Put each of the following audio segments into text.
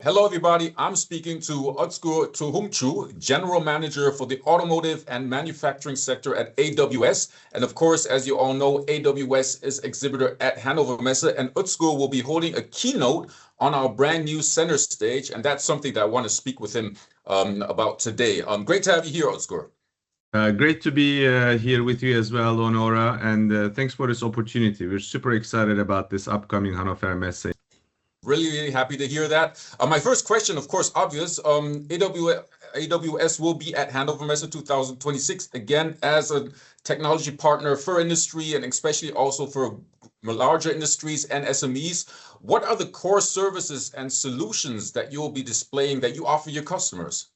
Hello, everybody. I'm speaking to Ozgur Tohumcu, General Manager for the Automotive and Manufacturing Sector at AWS. And of course, as you all know, AWS is exhibitor at Hannover Messe, and Ozgur will be holding a keynote on our brand new center stage. And that's something that I want to speak with him about today. Great to have you here, Ozgur. Great to be here with you as well, Honora, and thanks for this opportunity. We're super excited about this upcoming Hannover Messe. Really happy to hear that. My first question, of course, obvious. AWS will be at Hannover Messe 2026 again as a technology partner for industry and especially also for larger industries and SMEs. What are the core services and solutions that you will be displaying that you offer your customers?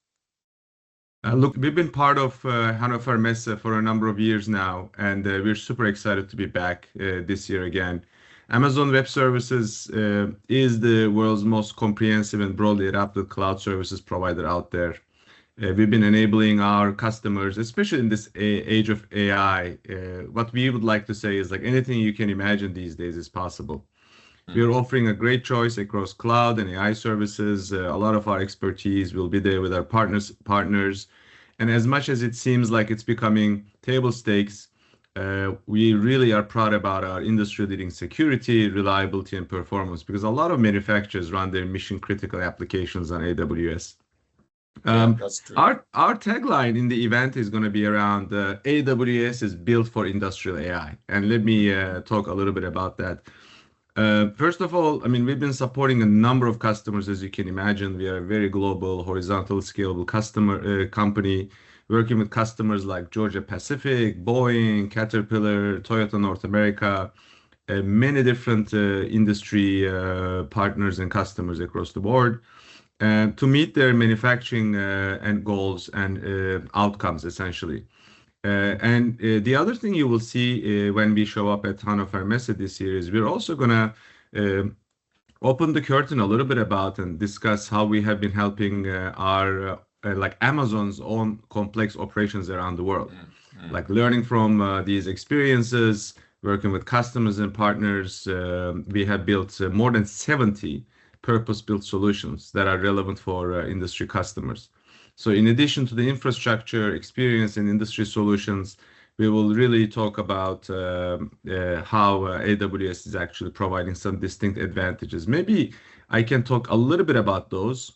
Look, we've been part of Hannover Messe for a number of years now, and we're super excited to be back this year again. Amazon Web Services is the world's most comprehensive and broadly adapted cloud services provider out there. We've been enabling our customers, especially in this age of AI. What we would like to say is like anything you can imagine these days is possible. We are offering a great choice across cloud and AI services. A lot of our expertise will be there with our partners. And as much as it seems like it's becoming table stakes, we really are proud about our industry-leading security, reliability, and performance because a lot of manufacturers run their mission-critical applications on AWS. That's true. Our tagline in the event is going to be around AWS is built for industrial AI. And let me talk a little bit about that. First of all, I mean, we've been supporting a number of customers, as you can imagine. We are a very global, horizontal, scalable company, working with customers like Georgia Pacific, Boeing, Caterpillar, Toyota North America, many different industry partners and customers across the board, to meet their manufacturing and goals and outcomes, essentially. And the other thing you will see when we show up at Hannover Messe this year is we're also going to open the curtain a little bit about and discuss how we have been helping our like Amazon's own complex operations around the world. Like learning from these experiences, working with customers and partners. We have built more than 70 purpose-built solutions that are relevant for industry customers. So in addition to the infrastructure, experience, and industry solutions, we will really talk about how AWS is actually providing some distinct advantages. Maybe I can talk a little bit about those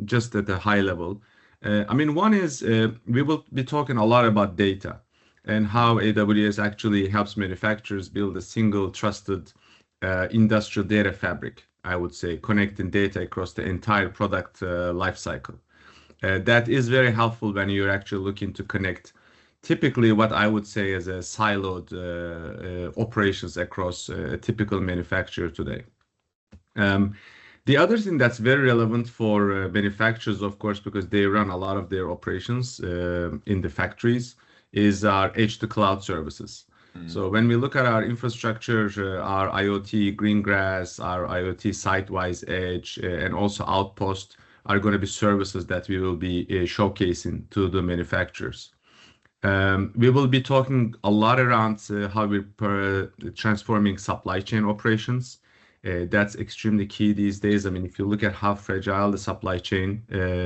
just at a high level. I mean, one is we will be talking a lot about data and how AWS actually helps manufacturers build a single trusted industrial data fabric, I would say, connecting data across the entire product lifecycle. That is very helpful when you're actually looking to connect typically what I would say is a siloed operations across a typical manufacturer today. The other thing that's very relevant for manufacturers, of course, because they run a lot of their operations in the factories, is our edge to cloud services. So when we look at our infrastructure, our IoT Greengrass, our IoT Sitewise Edge, and also Outpost are going to be services that we will be showcasing to the manufacturers. We will be talking a lot around how we're transforming supply chain operations. That's extremely key these days. I mean, if you look at how fragile the supply chain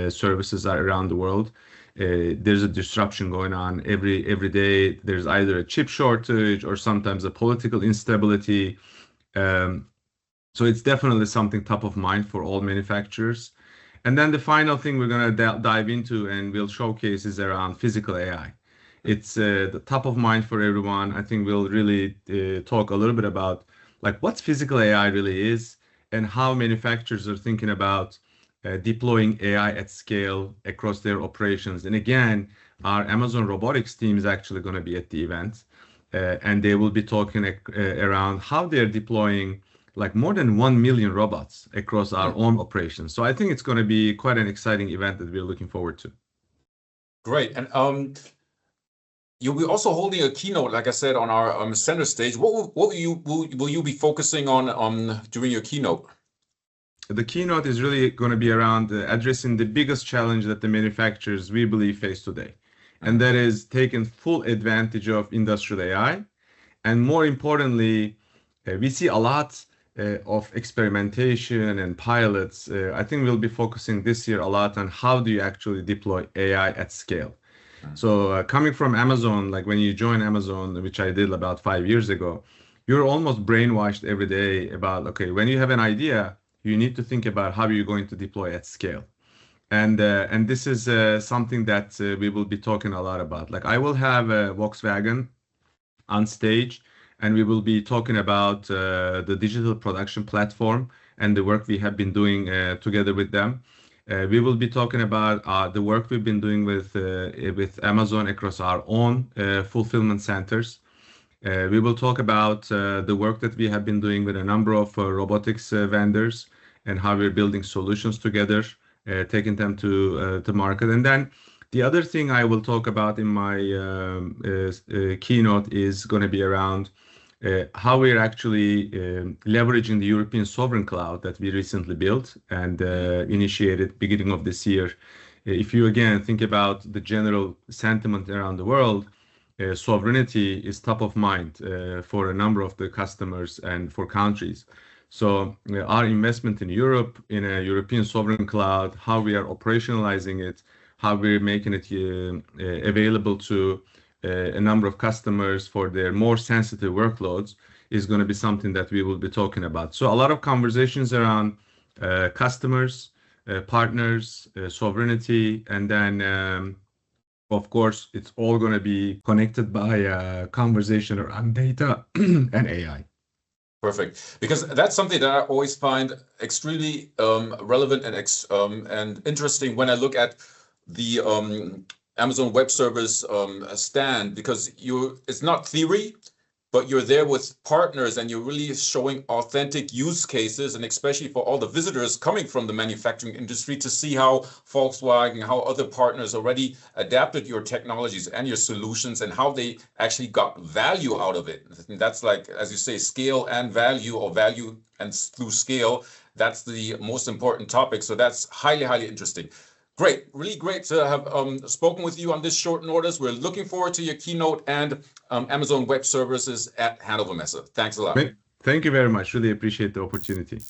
services are around the world, there's a disruption going on every day. There's either a chip shortage or sometimes a political instability. So it's definitely something top of mind for all manufacturers. And then the final thing we're going to dive into and we'll showcase is around physical AI. It's the top of mind for everyone. I think we'll really talk a little bit about like what physical AI really is and how manufacturers are thinking about deploying AI at scale across their operations. And again, our Amazon Robotics team is actually going to be at the event, and they will be talking around how they're deploying like more than 1 million robots across our own operations. So I think it's going to be quite an exciting event that we're looking forward to. Great. And you'll be also holding a keynote, like I said, on our center stage. What will you be focusing on during your keynote? The keynote is really going to be around addressing the biggest challenge that the manufacturers we believe face today. And that is taking full advantage of industrial AI. And more importantly, we see a lot of experimentation and pilots, I think we'll be focusing this year a lot on how do you actually deploy AI at scale. So coming from Amazon, like when you join Amazon, which I did about 5 years ago, you're almost brainwashed every day about, okay, when you have an idea, you need to think about how you're going to deploy at scale. And this is something that we will be talking a lot about. Like I will have Volkswagen on stage, and we will be talking about the digital production platform and the work we have been doing together with them. We will be talking about the work we've been doing with Amazon across our own fulfillment centers. We will talk about the work that we have been doing with a number of robotics vendors and how we're building solutions together, taking them to market. And then the other thing I will talk about in my keynote is going to be around how we're actually leveraging the European sovereign cloud that we recently built and initiated beginning of this year. If you again think about the general sentiment around the world, sovereignty is top of mind for a number of the customers and for countries. So our investment in Europe, in a European sovereign cloud, how we are operationalizing it, how we're making it available to a number of customers for their more sensitive workloads is going to be something that we will be talking about. So a lot of conversations around customers, partners, sovereignty, and then of course, it's all going to be connected by a conversation around data and AI. Perfect, because that's something that I always find extremely relevant and interesting when I look at the Amazon Web Service stand, because it's not theory, but you're there with partners and you're really showing authentic use cases, and especially for all the visitors coming from the manufacturing industry to see how Volkswagen, how other partners already adapted your technologies and your solutions and how they actually got value out of it. And that's like, as you say, scale and value, or value and through scale. That's the most important topic. So that's highly, highly interesting. Great, really great to have spoken with you on this short notice. We're looking forward to your keynote and Amazon Web Services at Hannover Messe. Thanks a lot. Thank you very much. Really appreciate the opportunity.